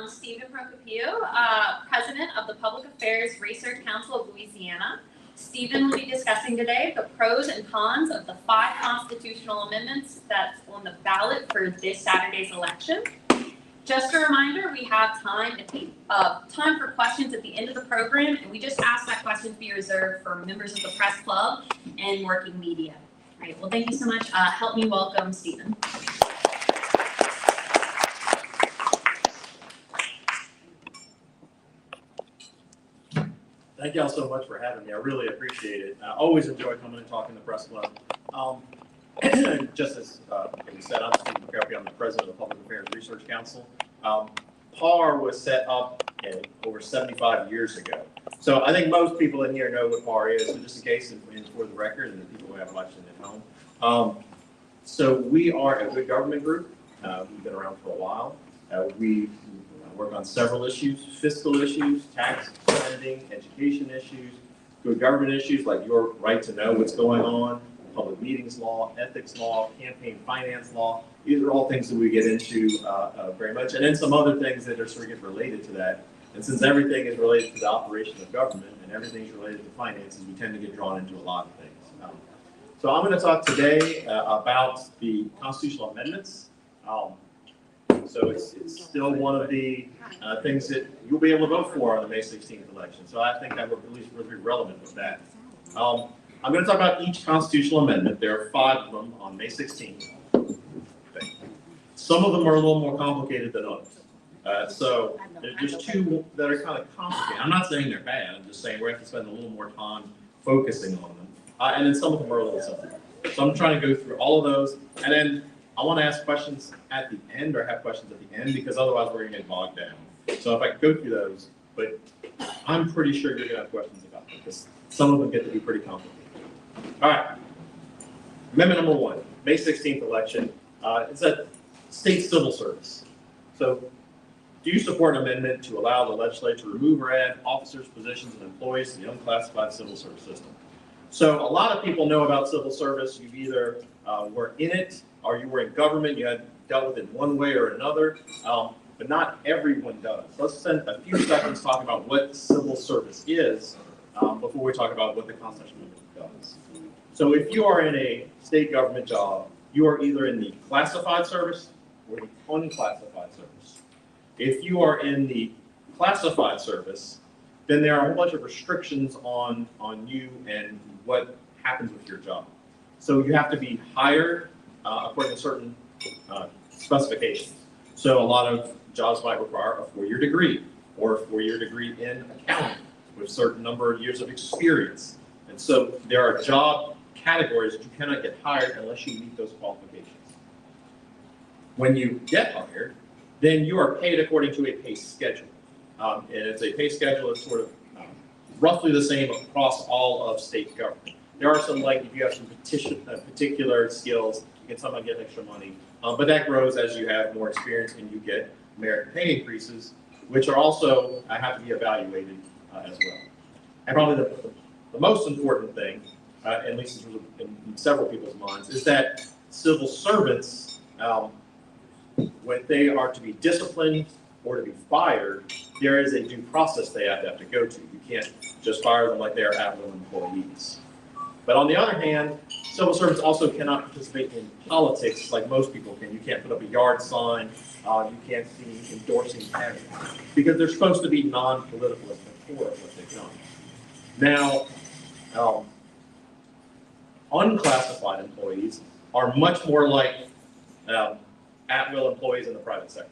Steven Procopio, President of the Public Affairs Research Council of Louisiana. Steven will be discussing today the pros and cons of the 5 constitutional amendments that's on the ballot for this Saturday's election. Just a reminder, we have time for questions at the end of the program, and we just ask that questions be reserved for members of the press club and working media. All right, well, thank you so much. Help me welcome Steven. Thank y'all so much for having me. I really appreciate it. I always enjoy coming and talking to the press club. Just as we said, I'm Steven Procopio. I'm the president of the Public Affairs Research Council. PAR was set up over 75 years ago. So I think most people in here know what PAR is, so just in case and for the record and the people who have watched it at home. So we are a good government group. We've been around for a while. We work on several issues: fiscal issues, tax spending, education issues, good government issues like your right to know what's going on, public meetings law, ethics law, campaign finance law. These are all things that we get into very much, and then some other things that are sort of related to that. And since everything is related to the operation of government and everything's related to finances, we tend to get drawn into a lot of things. So I'm going to talk today about the constitutional amendments. So it's still one of the things that you'll be able to vote for on the May 16th election. So I think that we're at least really relevant with that. I'm going to talk about each constitutional amendment. There are 5 of them on May 16th. Some of them are a little more complicated than others. So there's 2 that are kind of complicated. I'm not saying they're bad. I'm just saying we have to spend a little more time focusing on them. And then some of them are a little simple. So I'm trying to go through all of those. And then I want to ask questions at the end, or have questions at the end, because otherwise we're going to get bogged down. So if I could go through those, but I'm pretty sure you're going to have questions about them, because some of them get to be pretty complicated. All right. Amendment number 1, May 16th election. It's a state civil service. So do you support an amendment to allow the legislature to remove or add officers, positions, and employees to the unclassified civil service system? So a lot of people know about civil service. You either were in it, or you were in government, you had dealt with it one way or another, but not everyone does. Let's spend a few seconds talking about what civil service is before we talk about what the Constitution does. So if you are in a state government job, you are either in the classified service or the unclassified service. If you are in the classified service, then there are a whole bunch of restrictions on you and what happens with your job. So you have to be hired according to certain specifications. So a lot of jobs might require a 4-year degree or a 4-year degree in accounting with a certain number of years of experience. And so there are job categories that you cannot get hired unless you meet those qualifications. When you get hired, then you are paid according to a pay schedule. And it's a pay schedule that's sort of roughly the same across all of state government. There are some, like if you have some particular skills, you can sometimes get extra money, but that grows as you have more experience and you get merit pay increases, which are also have to be evaluated as well. And probably the most important thing, at least in several people's minds, is that civil servants, when they are to be disciplined or to be fired, there is a due process they have to go to. You can't just fire them like they are at-will employees. But on the other hand, civil servants also cannot participate in politics like most people can. You can't put up a yard sign. You can't be endorsing candidates because they're supposed to be non-political and for what they've done. Now, unclassified employees are much more like at-will employees in the private sector.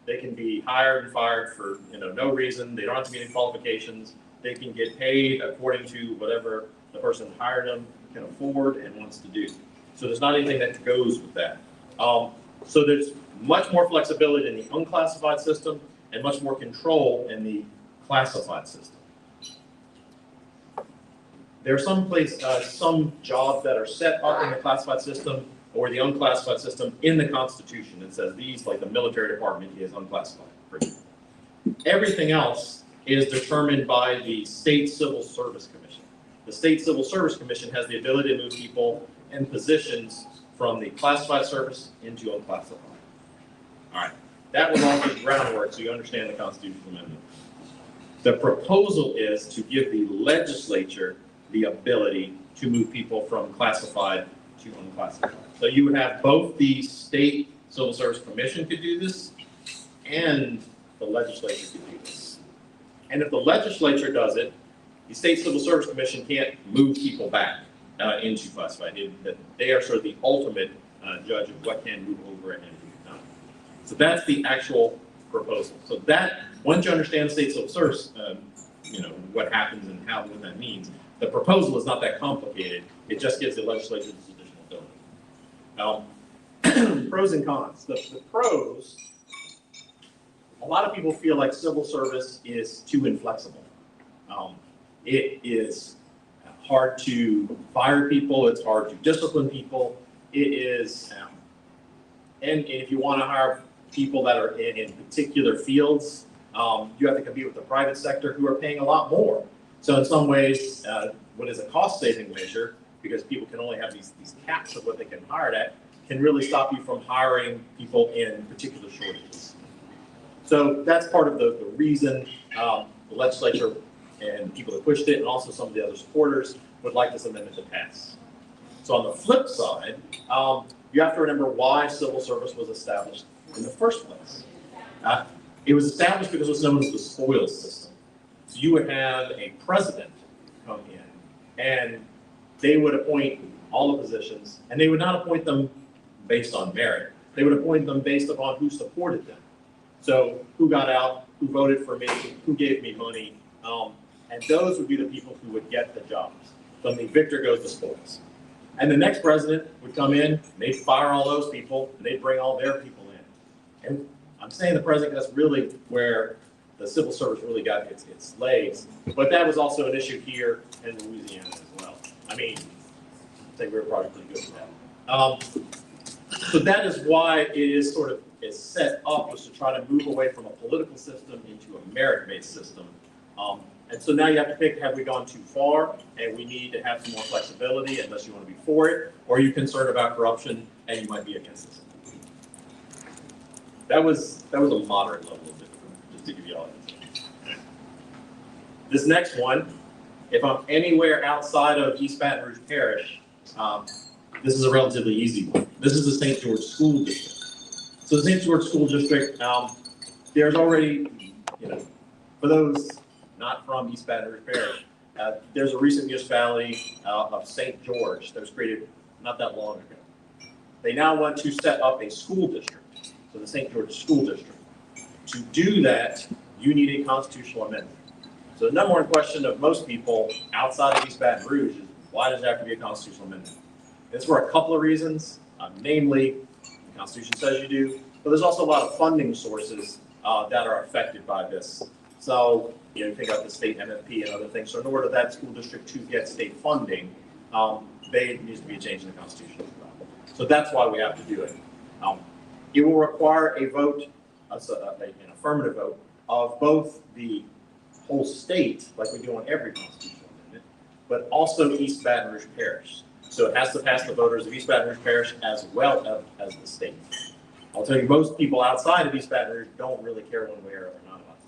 They can be hired and fired for no reason. They don't have to meet any qualifications. They can get paid according to whatever the person who hired them can afford and wants to do. So there's not anything that goes with that. So there's much more flexibility in the unclassified system and much more control in the classified system. There are some jobs that are set up in the classified system or the unclassified system in the Constitution. It says these, like the military department, is unclassified. Everything else is determined by the State Civil Service Commission. The State Civil Service Commission has the ability to move people in positions from the classified service into unclassified. All right. That was all the groundwork, so you understand the constitutional amendment. The proposal is to give the legislature the ability to move people from classified to unclassified. So you would have both the state civil service commission could do this, and the legislature could do this. And if the legislature does it, the state civil service commission can't move people back into classified. They are sort of the ultimate judge of what can move over and who not. So that's the actual proposal. So that, once you understand state civil service, what happens and what that means, the proposal is not that complicated. It just gives the legislature this additional ability. Pros and cons. The pros, a lot of people feel like civil service is too inflexible. It is hard to fire people. It's hard to discipline people. It is, and if you want to hire people that are in particular fields, you have to compete with the private sector who are paying a lot more. So in some ways, what is a cost-saving measure, because people can only have these caps of what they can hire at, can really stop you from hiring people in particular shortages. So that's part of the reason the legislature and the people that pushed it, and also some of the other supporters, would like this amendment to pass. So on the flip side, you have to remember why civil service was established in the first place. It was established because it was known as the spoils system. So you would have a president come in, and they would appoint all the positions, and they would not appoint them based on merit. They would appoint them based upon who supported them. So who got out, who voted for me, who gave me money, and those would be the people who would get the jobs. So the victor goes the spoils. And the next president would come in, and they'd fire all those people, and they'd bring all their people in. And I'm saying the president, that's really where the civil service really got its legs. But that was also an issue here in Louisiana as well. I mean, I think we were probably pretty good with that. So that is why it is sort of set up, was to try to move away from a political system into a merit-based system. And so now you have to pick, have we gone too far and we need to have some more flexibility unless you want to be for it, or are you concerned about corruption and you might be against it? That was a moderate level of it, just to give you all that. This next one, if I'm anywhere outside of East Baton Rouge Parish, this is a relatively easy one. This is the St. George School District. So the St. George School District, there's already, for those not from East Baton Rouge Parish, there's a recent municipality of St. George that was created not that long ago. They now want to set up a school district, so the St. George School District. To do that, you need a constitutional amendment. So the number one question of most people outside of East Baton Rouge is, why does there have to be a constitutional amendment? It's for a couple of reasons, namely, the Constitution says you do, but there's also a lot of funding sources that are affected by this. So, you think about the state MFP and other things. So in order for that school district to get state funding, there needs to be a change in the Constitution as well. So that's why we have to do it. It will require a vote, an affirmative vote, of both the whole state, like we do on every constitutional amendment, but also East Baton Rouge Parish. So it has to pass the voters of East Baton Rouge Parish as well as the state. I'll tell you, most people outside of East Baton Rouge don't really care one way or not about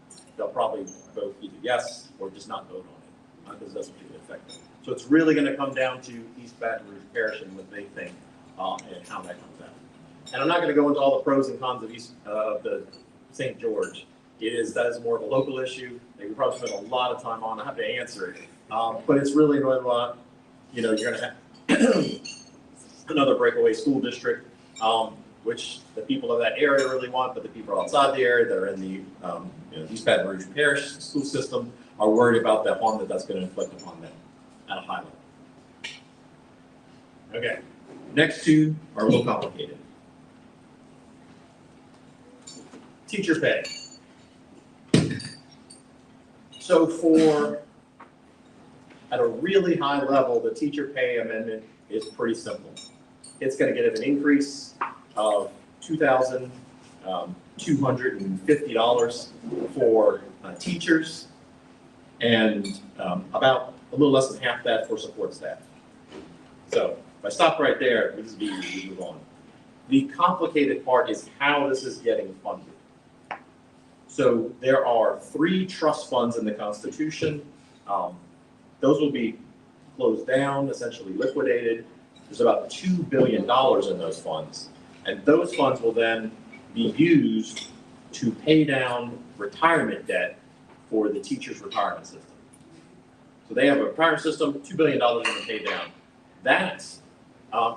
this. They'll probably vote either yes or just not vote on it, because it doesn't really affect them. So it's really going to come down to East Baton Rouge Parish and what they think and how that comes out. And I'm not going to go into all the pros and cons of the St. George. That is more of a local issue. They could probably spend a lot of time on. I have to answer it, but it's really a lot. You're going to have another breakaway school district, which the people of that area really want, but the people outside the area that are in the East Baton Rouge Parish school system are worried about the harm that's going to inflict upon them at a high level. Okay, next two are a little complicated. Teacher pay. So at a really high level, the teacher pay amendment is pretty simple. It's going to get an increase of $2,250 for teachers, and about a little less than half that for support staff. So if I stop right there, this is easy, we move on. The complicated part is how this is getting funded. So there are 3 trust funds in the Constitution. Those will be closed down, essentially liquidated. There's about $2 billion in those funds. And those funds will then be used to pay down retirement debt for the teachers' retirement system. So they have a retirement system, $2 billion going to pay down. That's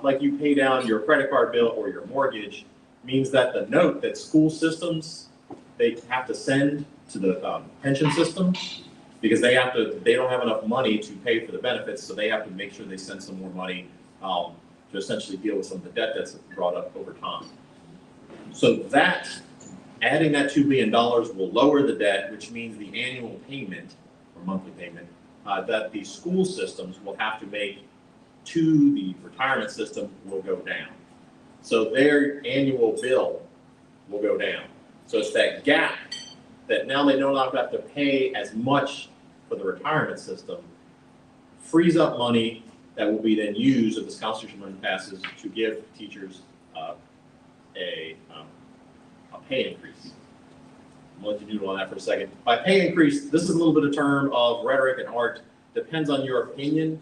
like you pay down your credit card bill or your mortgage, means that the note that school systems, they have to send to the pension system, because they don't have enough money to pay for the benefits, so they have to make sure they send some more money to essentially deal with some of the debt that's brought up over time. So that, adding that $2 billion will lower the debt, which means the annual payment, or monthly payment, that the school systems will have to make to the retirement system will go down. So their annual bill will go down. So it's that gap that now they no longer have to pay as much for the retirement system, frees up money that will be then used, if this constitutional amendment passes, to give teachers a pay increase. I'll let you noodle on that for a second. By pay increase, this is a little bit of term of rhetoric and art, depends on your opinion.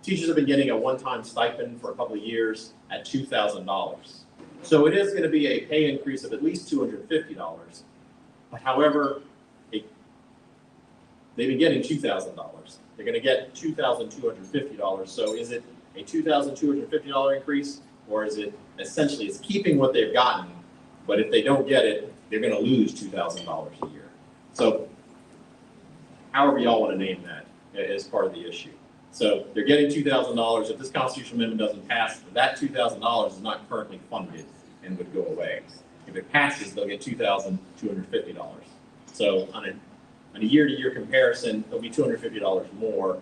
Teachers have been getting a one-time stipend for a couple of years at $2,000. So it is going to be a pay increase of at least $250. However, they've been getting $2,000. They're going to get $2,250. So is it a $2,250 increase, or is it essentially it's keeping what they've gotten, but if they don't get it, they're going to lose $2,000 a year? So however y'all want to name that is part of the issue. So they're getting $2,000. If this constitutional amendment doesn't pass, that $2,000 is not currently funded and would go away. If it passes, they'll get $2,250. So on a year-to-year comparison, it'll be $250 more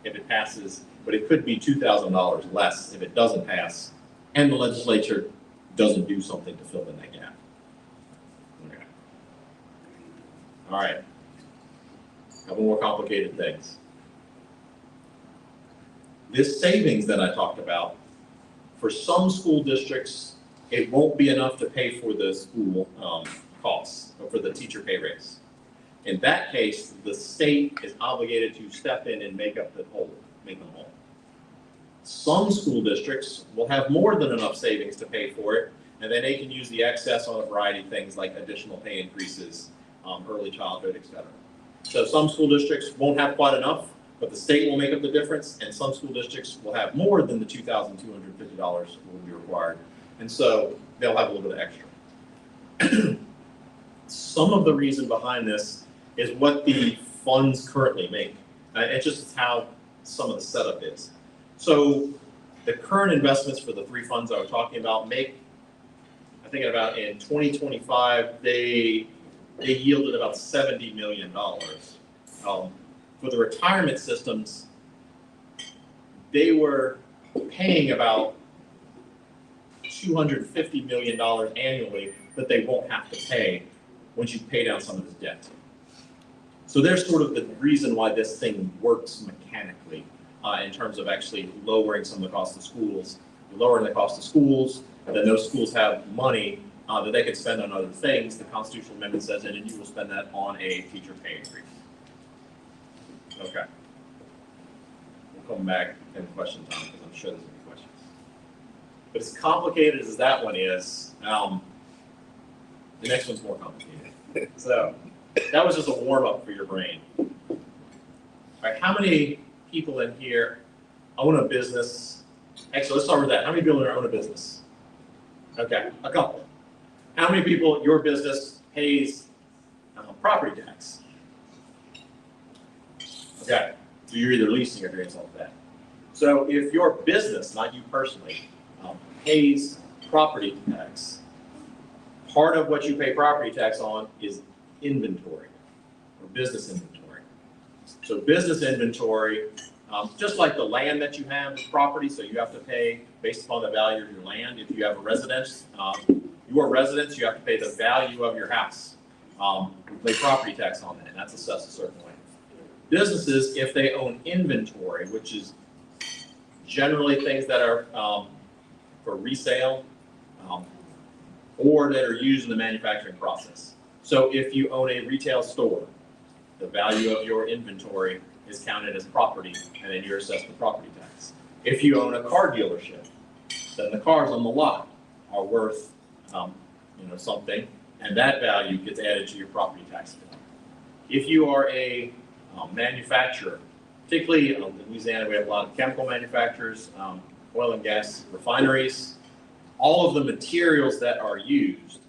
if it passes, but it could be $2,000 less if it doesn't pass, and the legislature doesn't do something to fill in that gap. Okay. All right. A couple more complicated things. This savings that I talked about, for some school districts, it won't be enough to pay for the school costs, or for the teacher pay raise. In that case, the state is obligated to step in and make them whole. Some school districts will have more than enough savings to pay for it, and then they can use the excess on a variety of things like additional pay increases, early childhood, et cetera. So some school districts won't have quite enough, but the state will make up the difference, and some school districts will have more than the $2,250 will be required, and so they'll have a little bit of extra. Some of the reason behind this is what the funds currently make. It's just how some of the setup is. So the current investments for the 3 funds I was talking about make, I think about in 2025, they yielded about $70 million. For the retirement systems, they were paying about $250 million annually that they won't have to pay once you pay down some of this debt. So there's sort of the reason why this thing works mechanically in terms of actually lowering some of the cost of schools. You're lowering the cost of schools, and then those schools have money that they could spend on other things. The constitutional amendment says it, and you will spend that on a teacher pay increase. Okay. We'll come back in question time because I'm sure there's going to be questions. But as complicated as that one is, the next one's more complicated. So that was just a warm up for your brain. All right, how many people in here own a business? Actually, let's start with that. How many people own a business? Okay, a couple. How many people, your business pays property tax? Okay, so you're either leasing or doing something like that. So if your business, not you personally, pays property tax, part of what you pay property tax on is inventory or business inventory. So business inventory, just like the land that you have, the property, so you have to pay based upon the value of your land. If you have a residence, your residence, you have to pay the value of your house. You pay property tax on that, and that's assessed a certain way. Businesses, if they own inventory, which is generally things that are for resale, or that are used in the manufacturing process. So if you own a retail store, the value of your inventory is counted as property, and then you're assessed the property tax. If you own a car dealership, then the cars on the lot are worth, something, and that value gets added to your property tax bill. If you are a manufacturer, particularly in Louisiana, we have a lot of chemical manufacturers, oil and gas refineries. All of the materials that are used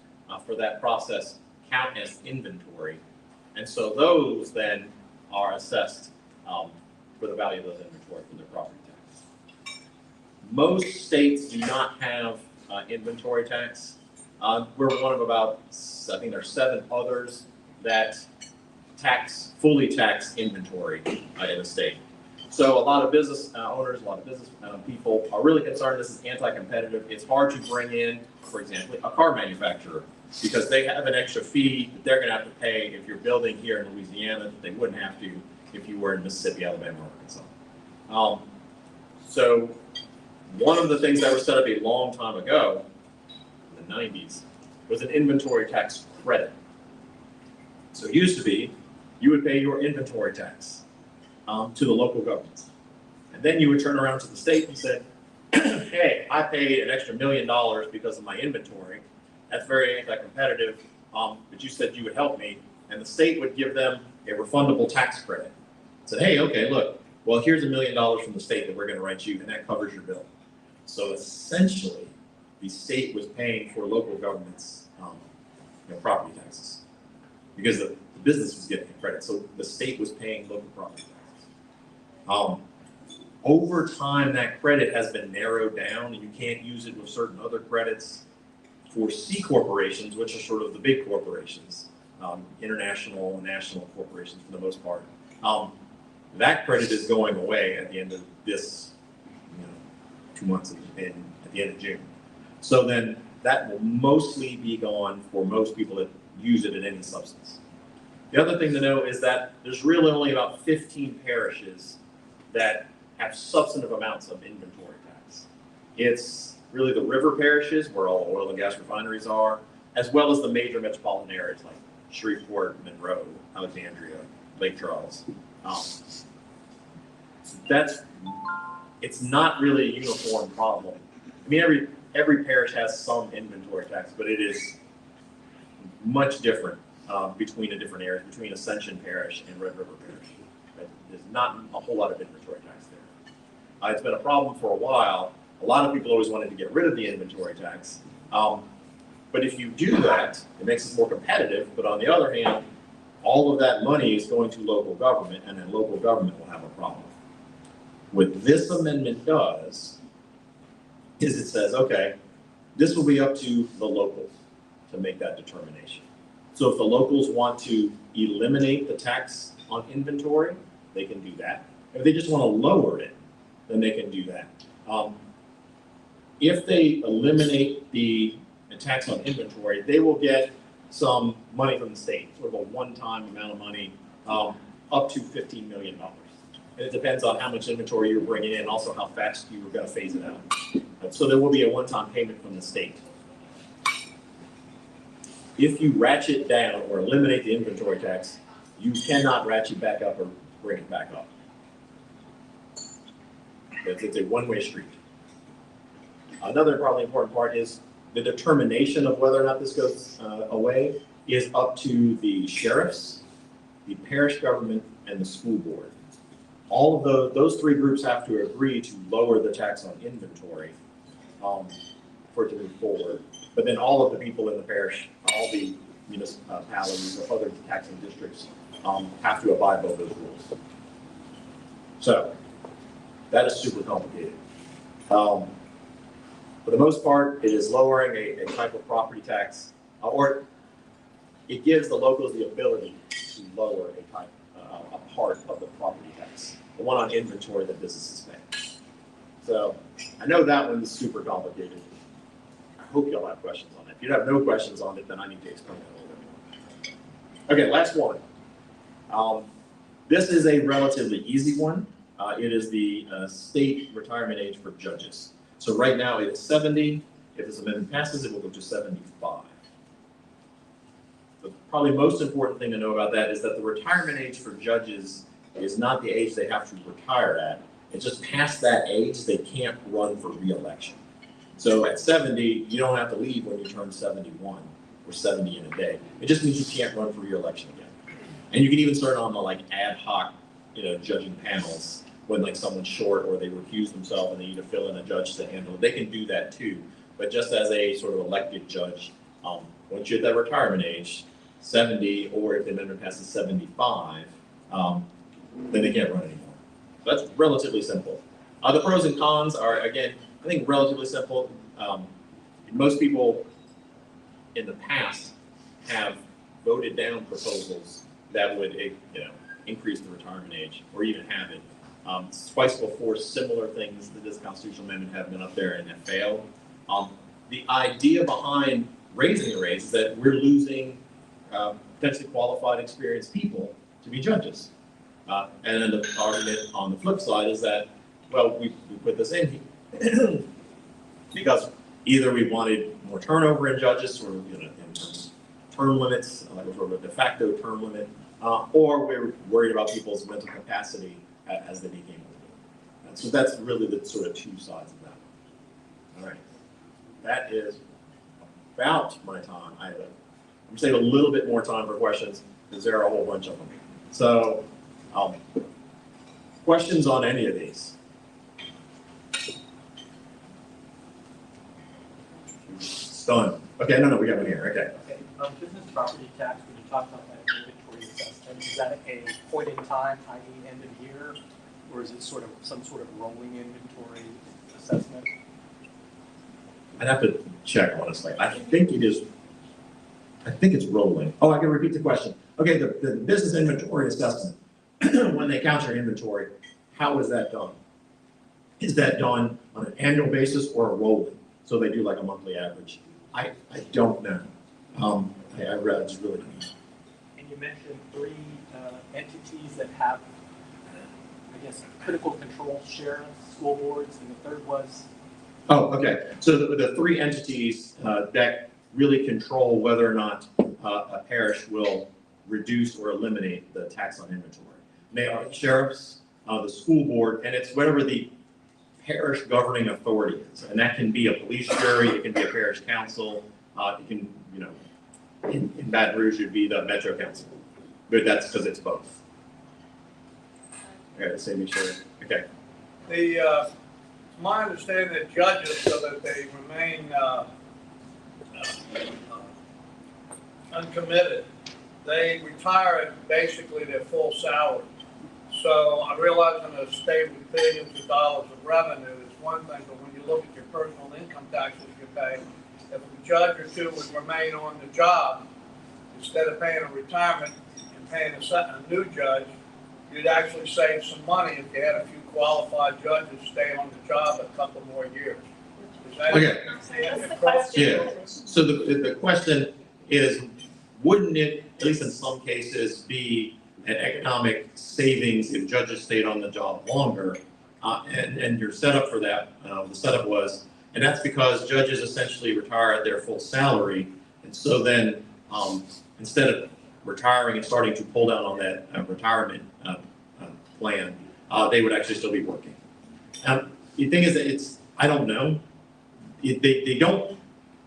for that process count as inventory, and so those then are assessed for the value of those inventory for their property tax. Most states do not have inventory tax. We're one of about, I think there's 7 others that fully tax inventory in the state. So a lot of business owners, a lot of business people are really concerned this is anti-competitive. It's hard to bring in, for example, a car manufacturer because they have an extra fee that they're going to have to pay if you're building here in Louisiana that they wouldn't have to if you were in Mississippi, Alabama, or Arkansas. So one of the things that was set up a long time ago, in the 90s, was an inventory tax credit. So it used to be you would pay your inventory tax to the local governments. And then you would turn around to the state and say, hey, I paid an extra $1 million because of my inventory. That's very anti-competitive, but you said you would help me. And the state would give them a refundable tax credit. Said, hey, okay, look, well, here's $1 million from the state that we're gonna write you, and that covers your bill. So essentially, the state was paying for local governments' property taxes because the business was getting a credit. So the state was paying local property taxes. Over time, that credit has been narrowed down, and you can't use it with certain other credits for C corporations, which are sort of the big corporations, international and national corporations for the most part. That credit is going away at the end of this 2 months at the end of June. So then that will mostly be gone for most people that use it in any substance. The other thing to know is that there's really only about 15 parishes that have substantive amounts of inventory tax. It's really the river parishes where all the oil and gas refineries are, as well as the major metropolitan areas like Shreveport, Monroe, Alexandria, Lake Charles. It's not really a uniform problem. I mean, every parish has some inventory tax, but it is much different between the different areas, between Ascension Parish and Red River Parish. There's not a whole lot of inventory tax there. It's been a problem for a while. A lot of people always wanted to get rid of the inventory tax. But if you do that, it makes it more competitive. But on the other hand, all of that money is going to local government, and then local government will have a problem. What this amendment does is it says, okay, this will be up to the locals to make that determination. So if the locals want to eliminate the tax on inventory, they can do that. If they just want to lower it, then they can do that. If they eliminate the tax on inventory, they will get some money from the state, sort of a one-time amount of money, up to $15 million. And it depends on how much inventory you're bringing in, and also how fast you're going to phase it out. So there will be a one-time payment from the state. If you ratchet down or eliminate the inventory tax, you cannot ratchet back up or bring it back up. It's a one-way street. Another probably important part is the determination of whether or not this goes away is up to the sheriffs, the parish government, and the school board. All of those 3 groups have to agree to lower the tax on inventory for it to move forward. But then all of the people in the parish, all the municipalities or other taxing districts have to abide by those rules. So that is super complicated. For the most part, it is lowering a type of property tax, or it gives the locals the ability to lower a part of the property tax, the one on inventory that businesses pay. So I know that one's super complicated. I hope y'all have questions on it. If you have no questions on it, then I need to explain it a little bit more. Okay, last one. This is a relatively easy one. It is the state retirement age for judges. So right now it's 70. If this amendment passes, it will go to 75. The probably most important thing to know about that is that the retirement age for judges is not the age they have to retire at. It's just past that age, they can't run for re-election. So at 70, you don't have to leave when you turn 71 or 70 in a day. It just means you can't run for re-election again. And you can even start on the like ad hoc, judging panels when like someone's short or they recuse themselves and they need to fill in a judge to handle it. They can do that too. But just as a sort of elected judge, once you hit that retirement age, 70, or if the amendment passes 75, then they can't run anymore. So that's relatively simple. The pros and cons are, again, I think relatively simple. Most people in the past have voted down proposals that would, increase the retirement age or even have it. Twice before, similar things to this constitutional amendment have been up there and have failed. The idea behind raising the raise is that we're losing potentially qualified, experienced people to be judges. And then the argument on the flip side is that, well, we put this in here because either we wanted more turnover in judges, or in terms of term limits, like sort of a de facto term limit, or we're worried about people's mental capacity as they became older. So that's really the sort of two sides of that. All right, that is about my time. I'm saving a little bit more time for questions because there are a whole bunch of them. So, questions on any of these? Done. Okay, no, we got one here. Okay. Business property tax, when you talk about that inventory assessment, is that a point in time, i.e. end of year, or is it sort of some sort of rolling inventory assessment? I'd have to check, honestly. I think it is. I think it's rolling. Oh, I can repeat the question. Okay, the business inventory assessment, when they count your inventory, how is that done? Is that done on an annual basis or a rolling? So they do like a monthly average. I don't know. I read, it's really neat. And you mentioned 3 entities that have, I guess, critical control sheriffs, school boards, and the third was? Oh, okay. So the 3 entities that really control whether or not a parish will reduce or eliminate the tax on inventory. They are the sheriffs, the school board, and it's whatever the parish governing authority is. And that can be a police jury, it can be a parish council, it can, in Baton Rouge, it'd be the Metro Council. But that's because it's both. Okay, same sure. Okay. It's my understanding that judges, so that they remain uncommitted, they retire at basically their full salary. So I realize in a state with billions of dollars of revenue is one thing, but when you look at your personal income taxes you pay, if a judge or two would remain on the job, instead of paying a retirement and paying a new judge, you'd actually save some money if you had a few qualified judges stay on the job a couple more years. Is that Okay. What's the question? Yeah. So the question is, wouldn't it, at least in some cases, be an economic savings if judges stayed on the job longer? And your setup for that, the setup was, and that's because judges essentially retire at their full salary. And so then instead of retiring and starting to pull down on that retirement plan, they would actually still be working. The thing is that I don't know. They don't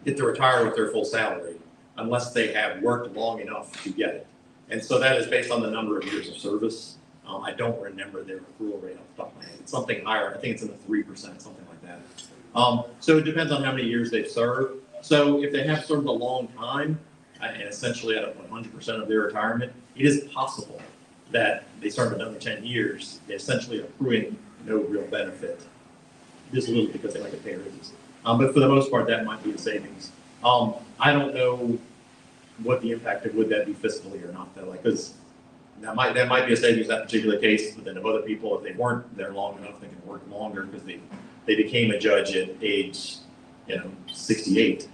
get to retire with their full salary unless they have worked long enough to get it. And so that is based on the number of years of service. I don't remember their accrual rate off the top of my head. It's something higher. I think it's in the 3%, something like that. So it depends on how many years they've served. So if they have served a long time, and essentially at 100% of their retirement, it is possible that they serve another 10 years, essentially accruing no real benefit. Just a little because they like to pay raises. But for the most part, that might be a savings. I don't know what the impact of would that be fiscally or not, though, because that might be a savings in that particular case. But then if other people, if they weren't there long enough, they can work longer because they became a judge at age 68.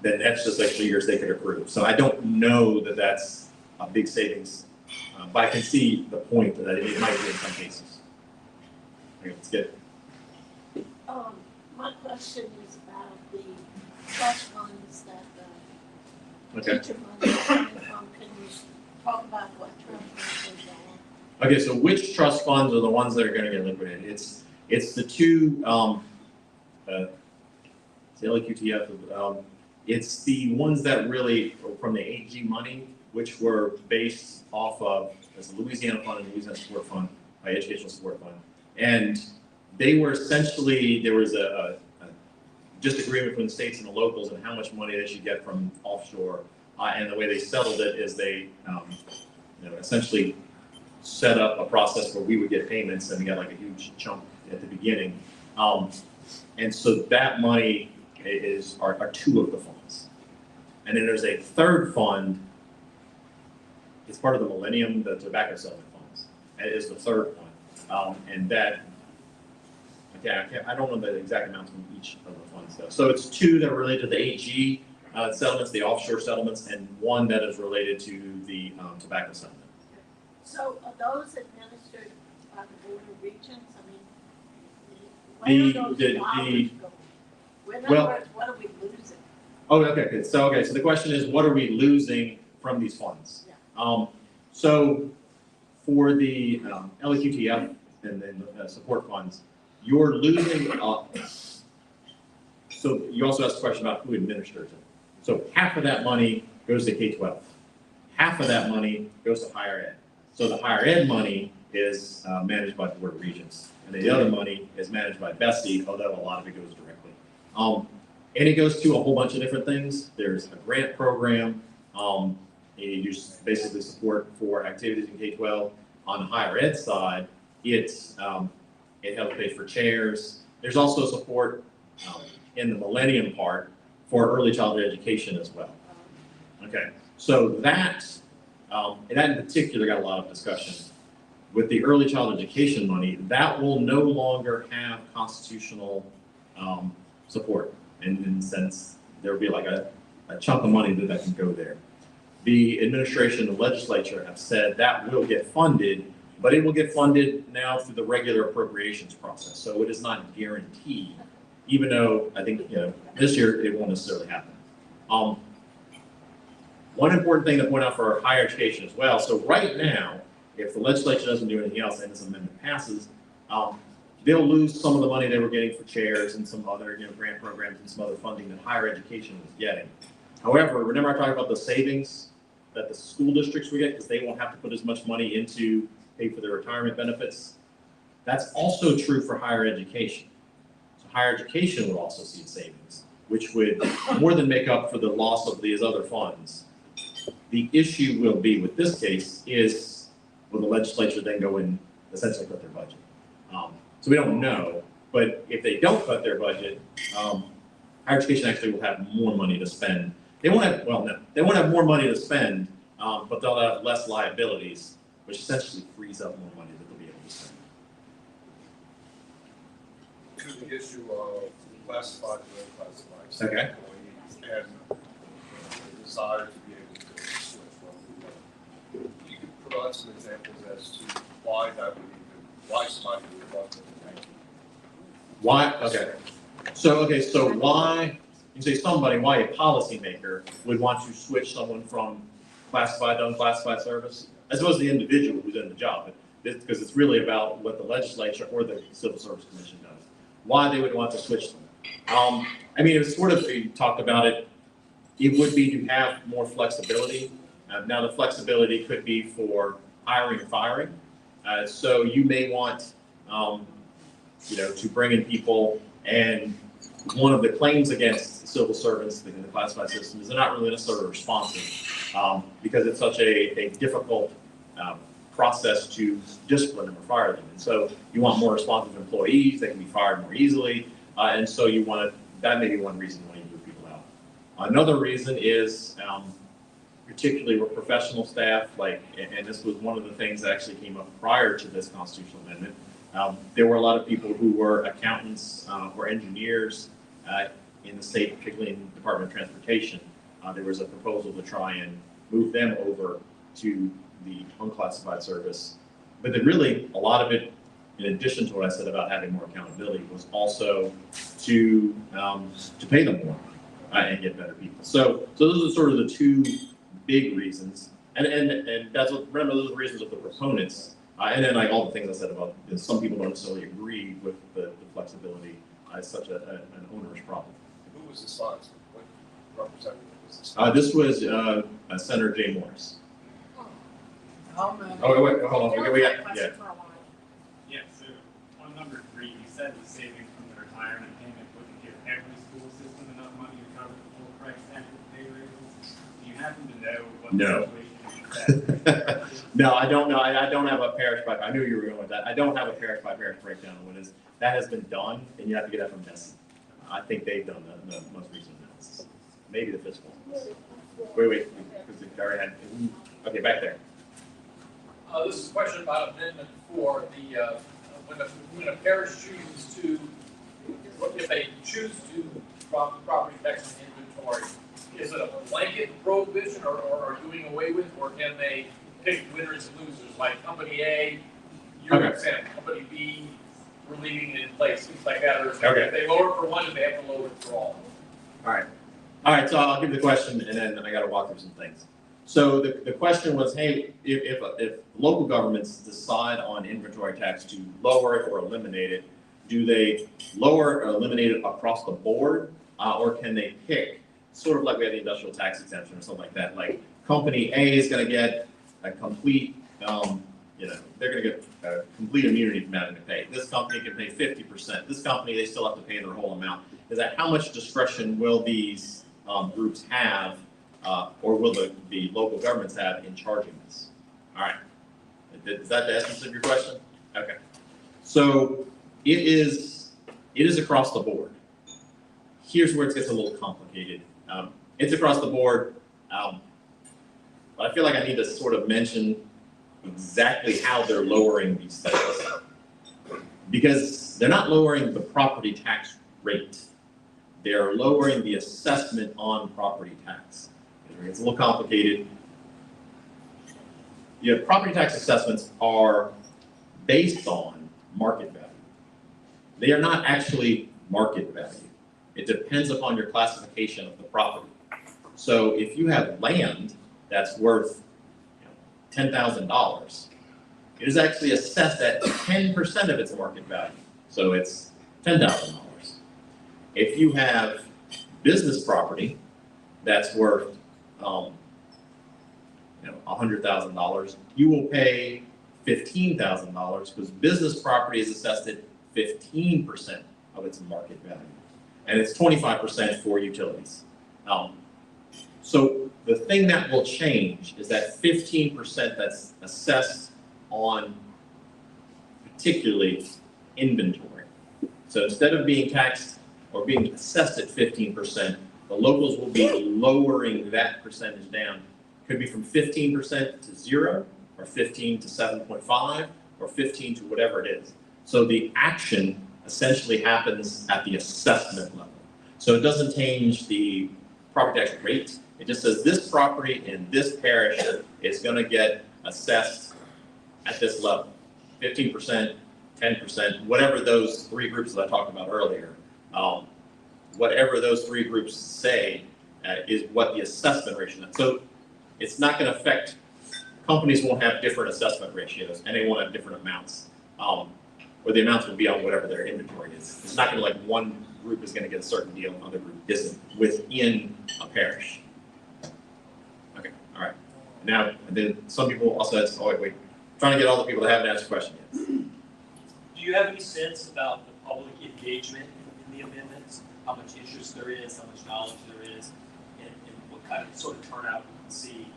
Then that's just extra years they could accrue. So I don't know that that's a big savings, but I can see the point that it might be in some cases. Okay, let's get it. My question is about the trust funds that Okay. teacher money is coming from. Can you talk about what trust funds are? Okay, so which trust funds are the ones that are gonna get liquidated? It's the two, it's the LQTF, it's the ones that really, from the AG money, which were based off of, as the Louisiana Fund and Louisiana Support Fund, Educational Support Fund. And they were essentially, there was a disagreement between the states and the locals and how much money they should get from offshore. And the way they settled it is they, essentially set up a process where we would get payments and we got like a huge chunk at the beginning. And so that money are two of the funds. And then there's a third fund, it's part of the Millennium, the tobacco settlement funds. It is the third one. And that, I don't know the exact amounts from each of the funds though. So it's two that are related to the AG settlements, the offshore settlements, and one that is related to the tobacco settlement. So are those administered by the Board of Regents? I mean, where are those dollars going? In other words, what are we losing? Oh, okay, good. So the question is, what are we losing from these funds? Yeah. So for the LQTF and then the support funds, you're losing, so you also asked a question about who administers it. So half of that money goes to K-12. Half of that money goes to higher ed. So the higher ed money is managed by the Board of Regents. And the other money is managed by Bessie, although a lot of it goes directly. And it goes to a whole bunch of different things. There's a grant program, and you just basically support for activities in K-12. On the higher ed side, it helps pay for chairs. There's also support in the Millennium part for early childhood education as well. Okay, so that, and that in particular got a lot of discussion. With the early childhood education money, that will no longer have constitutional support. And in the sense, there will be like a chunk of money that can go there. The administration and the legislature have said that will get funded, but it will get funded now through the regular appropriations process. So it is not guaranteed, even though I think, this year it won't necessarily happen. One important thing to point out for higher education as well. So right now, if the legislature doesn't do anything else and this amendment passes, they'll lose some of the money they were getting for chairs and some other, grant programs and some other funding that higher education was getting. However, remember I talked about the savings that the school districts will get because they won't have to put as much money into pay for their retirement benefits. That's also true for higher education. So higher education would also see savings, which would more than make up for the loss of these other funds. The issue will be with this case is will the legislature then go and essentially cut their budget? So we don't know, but if they don't cut their budget, higher education actually will have more money to spend. They won't have, they won't have more money to spend, but they'll have less liabilities, which essentially frees up more money that they'll be able to spend. To the issue of classified and unclassified. Okay. And the desire to be able to switch from. You could provide some examples as to why that would why somebody would want to. Why? Okay. So why, you say somebody, why a policymaker would want to switch someone from classified to unclassified service, as well as the individual who's in the job, because it's really about what the legislature or the Civil Service Commission does. Why they would want to switch them. I mean, it was sort of, you talked about it, it would be to have more flexibility. Now the flexibility could be for hiring and firing. So you may want, to bring in people, and one of the claims against civil servants in the classified system is they're not really necessarily responsive because it's such a difficult process to discipline them or fire them. And so you want more responsive employees, they can be fired more easily, and so you want to, that may be one reason why you move people out. Another reason is particularly with professional staff, and this was one of the things that actually came up prior to this constitutional amendment. There were a lot of people who were accountants or engineers in the state, particularly in the Department of Transportation. There was a proposal to try and move them over to the unclassified service. But then really, a lot of it, in addition to what I said about having more accountability, was also to pay them more and get better people. So those are sort of the two big reasons, and that's what, remember, those are the reasons of the proponents, and then like all the things I said about, you know, some people don't necessarily agree with the flexibility as such an onerous problem. Who was the sponsor? What representative was the This was Senator Jay Morris. How many? Oh wait, hold on. We got, yeah. Yeah, so on number 3, you said the savings from the retirement payment wouldn't give every school system enough money to cover the full price tag of pay raises. Do you happen to know what No. the situation is? No, I don't know. I don't have a parish by. I knew you were going with that. I don't have a parish by parish breakdown of what is. That has been done, and you have to get that from Bessie. I think they've done the most recent analysis. Maybe the fiscal. Wait, because it already had. Okay, back there. This is a question about amendment 4, the, when a parish chooses to, if they choose to drop the property tax inventory, is it a blanket prohibition or doing away with, or can they pick winners and losers, like company A, you're Okay. exempt, company B, we're leaving it in place, things like that, or Okay. if they lower it for one, do they have to lower it for all? All right. So I'll give the question, and then I got to walk through some things. So the question was, hey, if local governments decide on inventory tax to lower it or eliminate it, do they lower or eliminate it across the board, or can they pick, sort of like we have the industrial tax exemption or something like that? Like company A is going to get a complete, they're going to get a complete immunity from having to pay. This company can pay 50%. This company, they still have to pay their whole amount. Is that how much discretion will these groups have? Or will the local governments have in charging this? All right. Is that the essence of your question? Okay. So it is across the board. Here's where it gets a little complicated. It's across the board, but I feel like I need to sort of mention exactly how they're lowering these things. Because they're not lowering the property tax rate. They're lowering the assessment on property tax. It's a little complicated. Property tax assessments are based on market value. They are not actually market value. It depends upon your classification of the property. So if you have land that's worth $10,000, it is actually assessed at 10% of its market value. So it's $10,000. If you have business property that's worth $100,000, you will pay $15,000 because business property is assessed at 15% of its market value, and it's 25% for utilities. So the thing that will change is that 15% that's assessed on particularly inventory. So instead of being taxed or being assessed at 15%, the locals will be lowering that percentage down. Could be from 15% to 0, or 15 to 7.5, or 15 to whatever it is. So the action essentially happens at the assessment level. So it doesn't change the property tax rate. It just says this property in this parish is going to get assessed at this level, 15%, 10%, whatever those 3 groups that I talked about earlier. Whatever those 3 groups say is what the assessment ratio is. So it's not going to affect, companies won't have different assessment ratios, and they won't have different amounts, or the amounts will be on whatever their inventory is. It's not going to like one group is going to get a certain deal, another group isn't within a parish. Okay, all right. Now, and then some people also said, oh wait, trying to get all the people that haven't asked a question yet. Do you have any sense about the public engagement in the amendments? How much interest there is, how much knowledge there is, and what kind of sort of turnout you can see?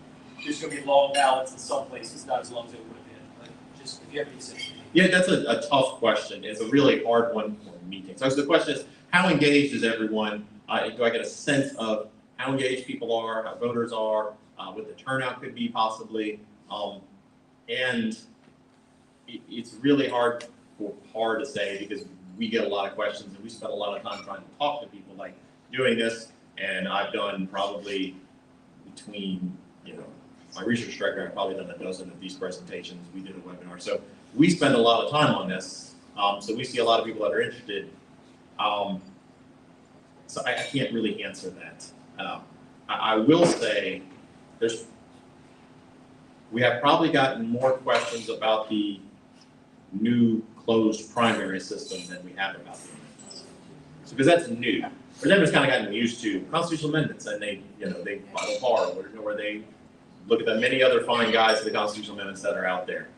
There's going to be long ballots in some places, not as long as it would have been. But just if you have any sense. Yeah, that's a tough question. It's a really hard one for meetings. So the question is, how engaged is everyone? Do I get a sense of how engaged people are, how voters are, what the turnout could be possibly? And it's really hard to say because we get a lot of questions and we spend a lot of time trying to talk to people like doing this. And I've done probably between, my research director, I've probably done a dozen of these presentations. We did a webinar. So we spend a lot of time on this So we see a lot of people that are interested. So I can't really answer that. I will say we have probably gotten more questions about the new closed primary system than we have about the amendments. So, because that's new. Everybody's kind of gotten used to constitutional amendments, and they follow bar, where they look at the many other fine guides to the constitutional amendments that are out there.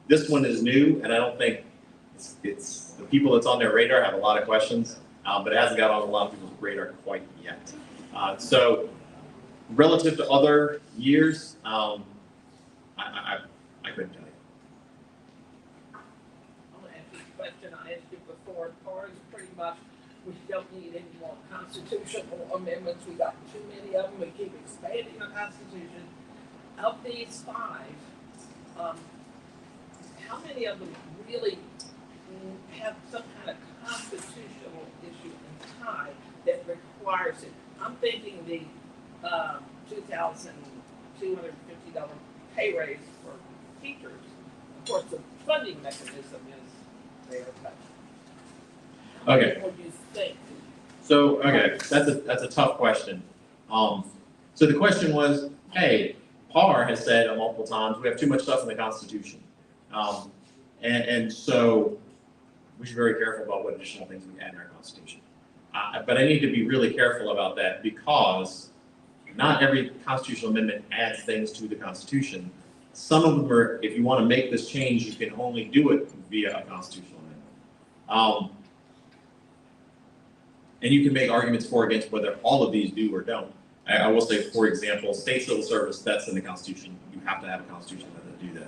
This one is new, and I don't think it's the people that's on their radar have a lot of questions, but it hasn't got on a lot of people's radar quite yet. So, relative to other years, I couldn't tell you. I'm gonna ask you a question I asked you before. PAR is pretty much, we don't need any more constitutional amendments. We got too many of them. We keep expanding the Constitution. Of these 5, how many of them really have some kind of constitutional issue in tie that requires it? I'm thinking the $2,250 pay raise for teachers. Of course, the funding mechanism is there, but Okay. what do you think? So, okay, that's a tough question. So the question was, hey, PAR has said multiple times, we have too much stuff in the Constitution. And so we should be very careful about what additional things we add in our Constitution. But I need to be really careful about that because not every constitutional amendment adds things to the Constitution. Some of them are, if you want to make this change, you can only do it via a constitutional amendment. And you can make arguments for or against whether all of these do or don't. I will say, for example, state civil service, that's in the Constitution. You have to have a constitutional amendment to do that.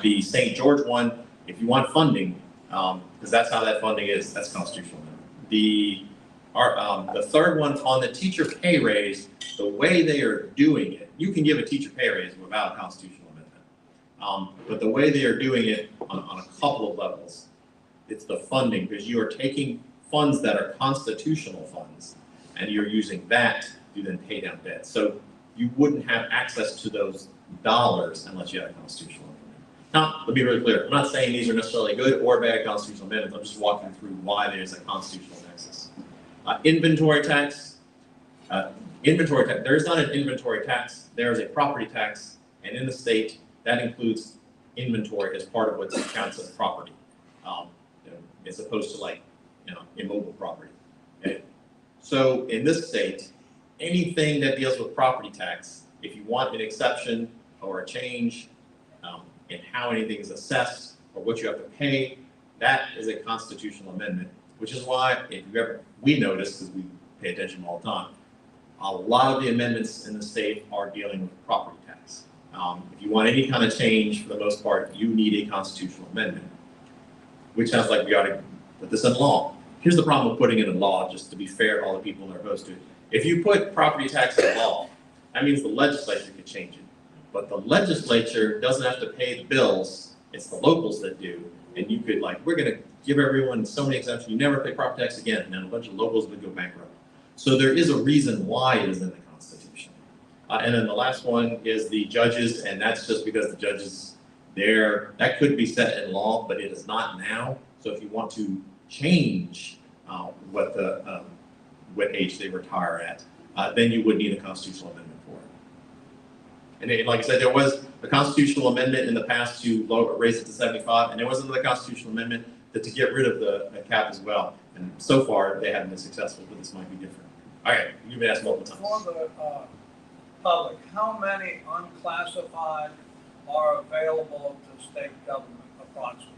The St. George one, if you want funding, because that's how that funding is, that's constitutional amendment. The third one on the teacher pay raise, the way they are doing it, you can give a teacher pay raise without a constitutional amendment. But the way they are doing it on a couple of levels, it's the funding, because you are taking funds that are constitutional funds, and you're using that to then pay down debt. So you wouldn't have access to those dollars unless you had a constitutional amendment. Now, let me be really clear. I'm not saying these are necessarily good or bad constitutional amendments. I'm just walking through why there's a constitutional nexus. Inventory tax. There is not an inventory tax. There is a property tax, and in the state, that includes inventory as part of what counts as property, as opposed to immobile property. Okay? So in this state, anything that deals with property tax, if you want an exception or a change in how anything is assessed or what you have to pay, that is a constitutional amendment, which is why we notice, because we pay attention all the time, a lot of the amendments in the state are dealing with property tax. If you want any kind of change, for the most part, you need a constitutional amendment, which sounds like we ought to put this in law. Here's the problem with putting it in law, just to be fair to all the people that are opposed to it. If you put property tax in law, that means the legislature could change it. But the legislature doesn't have to pay the bills, it's the locals that do. And you could we're gonna give everyone so many exemptions, you never pay property tax again, and then a bunch of locals would go bankrupt. So there is a reason why it is in the Constitution. And then the last one is the judges, and that's just because the judges that could be set in law, but it is not now. So if you want to change what age they retire at, then you would need a constitutional amendment for it. And then, like I said, there was a constitutional amendment in the past to raise it to 75, and there was another constitutional amendment to get rid of the cap as well. And so far, they haven't been successful, but this might be different. All right, you've been asked multiple times. For the public, how many unclassified are available to state government approximately?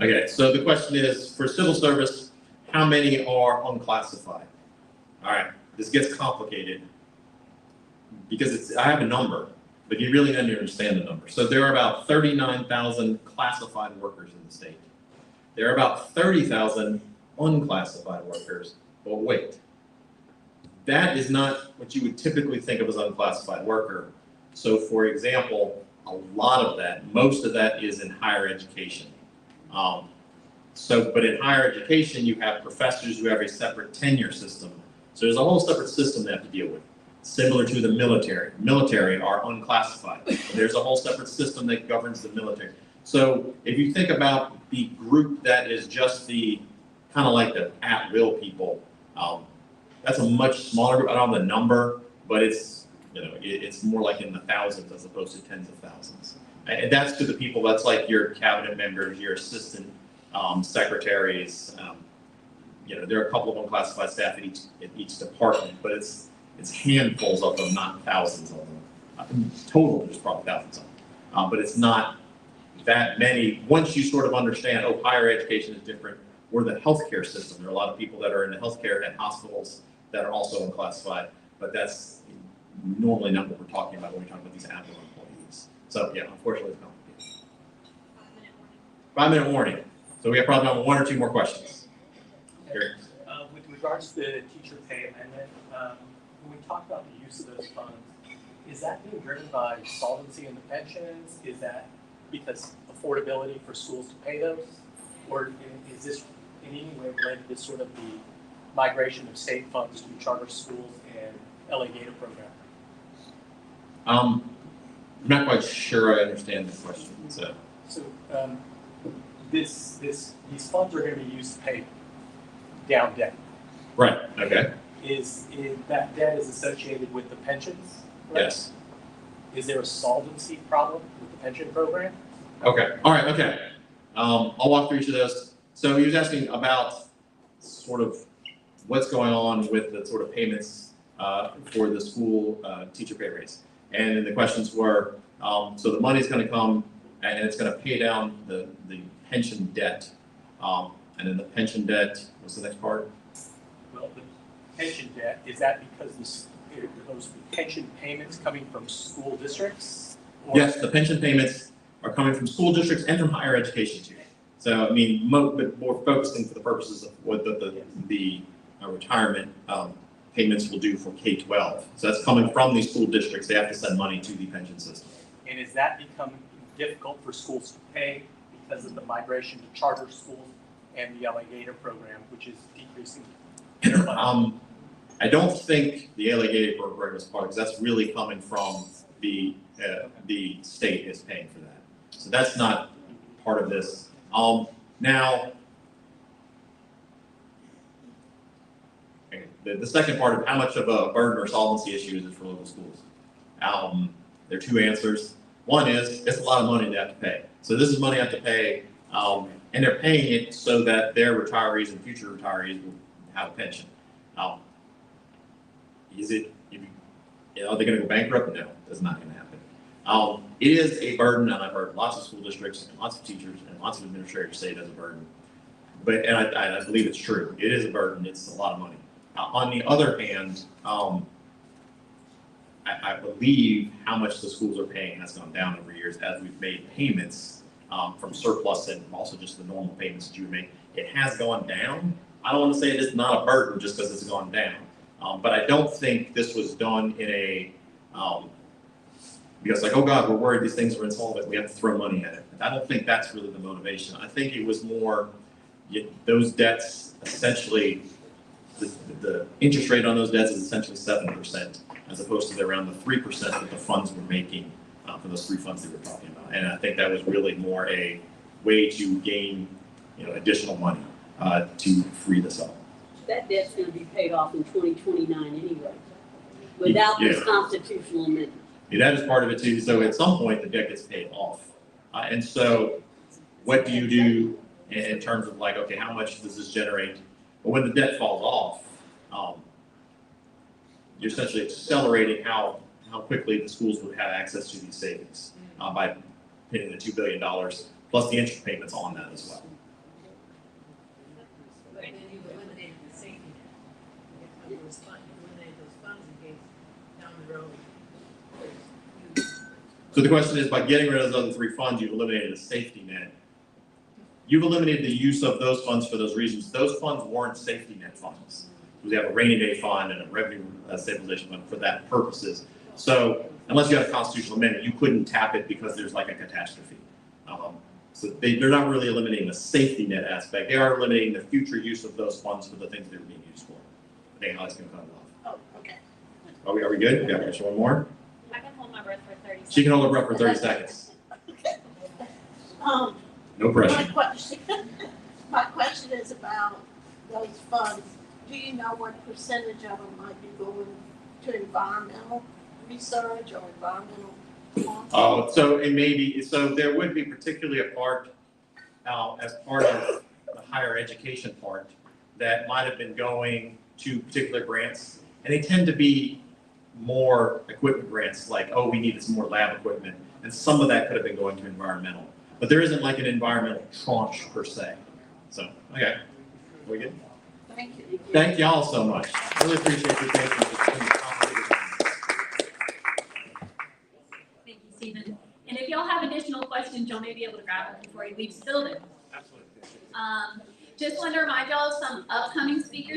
Okay, so the question is, for civil service, how many are unclassified? All right, this gets complicated because I have a number, but you really need to understand the number. So there are about 39,000 classified workers in the state. There are about 30,000 unclassified workers, but wait. That is not what you would typically think of as unclassified worker. So for example, a lot of that, most of that is in higher education. But in higher education, you have professors who have a separate tenure system. So there's a whole separate system they have to deal with, similar to the military. Military are unclassified. There's a whole separate system that governs the military. So if you think about the group that is just the kind of like the at-will people, that's a much smaller group. I don't have the number, but it's, you know, it's more like in the thousands as opposed to tens of thousands. And that's to the people, that's like your cabinet members, your assistant secretaries. You know, there are a couple of unclassified staff at each department, but it's handfuls of them, not thousands of them. Total, there's probably thousands of them, but it's not that many. Once you sort of understand, oh, higher education is different, or the healthcare system. There are a lot of people that are in the healthcare and hospitals that are also unclassified, but that's normally not what we're talking about when we talk about these at-will employees. So yeah, unfortunately, it's complicated. 5-minute warning. So we have probably one or two more questions. Here. With regards to the teacher pay amendment, when we talk about the use of those funds, is that being driven by solvency in the pensions? Is that because affordability for schools to pay those? Or is this in any way related to sort of the migration of state funds to charter schools and LA Gator program? I'm not quite sure I understand the question. So these funds are going to be used to pay down debt. Right. Okay. Is that debt is associated with the pensions? Right? Yes. Is there a solvency problem with the pension program? Okay. All right. Okay. I'll walk through each of those. So he was asking about sort of what's going on with the sort of payments for the school teacher pay raise. And then the questions were, so the money's going to come and it's going to pay down the pension debt. And then the pension debt, what's the next part? Well, the pension debt, is that because those pension payments coming from school districts? Or? Yes, the pension payments are coming from school districts and from higher education too. So, I mean, but more focusing for the purposes of what the retirement payments will do for K-12. So that's coming from these school districts. They have to send money to the pension system. And is that becoming difficult for schools to pay because of the migration to charter schools and the LA Gator program, which is decreasing their funding? I don't think the LA Gator program is part, because that's really coming from the state is paying for that. So that's not part of this. Now, okay, the second part of how much of a burden or solvency issue is it for local schools? There are two answers. One is it's a lot of money they have to pay. So this is money they have to pay, and they're paying it so that their retirees and future retirees will have a pension. Is it? Are they going to go bankrupt? No, that's not going to happen. It is a burden, and I've heard lots of school districts and lots of teachers and lots of administrators say it is a burden. But I believe it's true. It is a burden. It's a lot of money. On the other hand, I believe how much the schools are paying has gone down over years as we've made payments from surplus and also just the normal payments that you would make. It has gone down. I don't want to say it is not a burden just because it's gone down. But I don't think this was done in a, because like, oh God, we're worried these things are insolvent, we have to throw money at it. I don't think that's really the motivation. I think it was more, those debts essentially, the interest rate on those debts is essentially 7%, as opposed to around the 3% that the funds were making for those three funds they were talking about. And I think that was really more a way to gain, additional money to free this up. That debt's going to be paid off in 2029 anyway, without this constitutional amendment. Yeah, that is part of it too. So at some point, the debt gets paid off. And so what do you do in terms of like, okay, how much does this generate? But when the debt falls off, you're essentially accelerating how quickly the schools would have access to these savings by hitting the $2 billion plus the interest payments on that as well. So the question is, by getting rid of those other three funds, you've eliminated a safety net. You've eliminated the use of those funds for those reasons. Those funds weren't safety net funds. We have a rainy day fund and a revenue stabilization fund for that purposes. So unless you had a constitutional amendment, you couldn't tap it because there's like a catastrophe. So they're not really eliminating the safety net aspect. They are eliminating the future use of those funds for the things they're being used for. I think Alex can cut it off. Oh, okay. Are we good? Yeah, one more. I can hold my breath for 30 seconds. She can hold her breath for 30 seconds. No My pressure. question, my question is about those funds. Do you know what percentage of them might be going to environmental research or environmental? Oh, so it may be, so there would be particularly a part, as part of the higher education part, that might have been going to particular grants. And they tend to be more equipment grants, like, oh, we need some more lab equipment. And some of that could have been going to environmental. But there isn't like an environmental tranche per se. So, okay, we good? Thank you. Thank y'all so much. Really appreciate your patience. It's been a complicated time. Thank you, Stephen. And if y'all have additional questions, y'all may be able to grab them before you leave the building. Absolutely. Just want to remind y'all of some upcoming speakers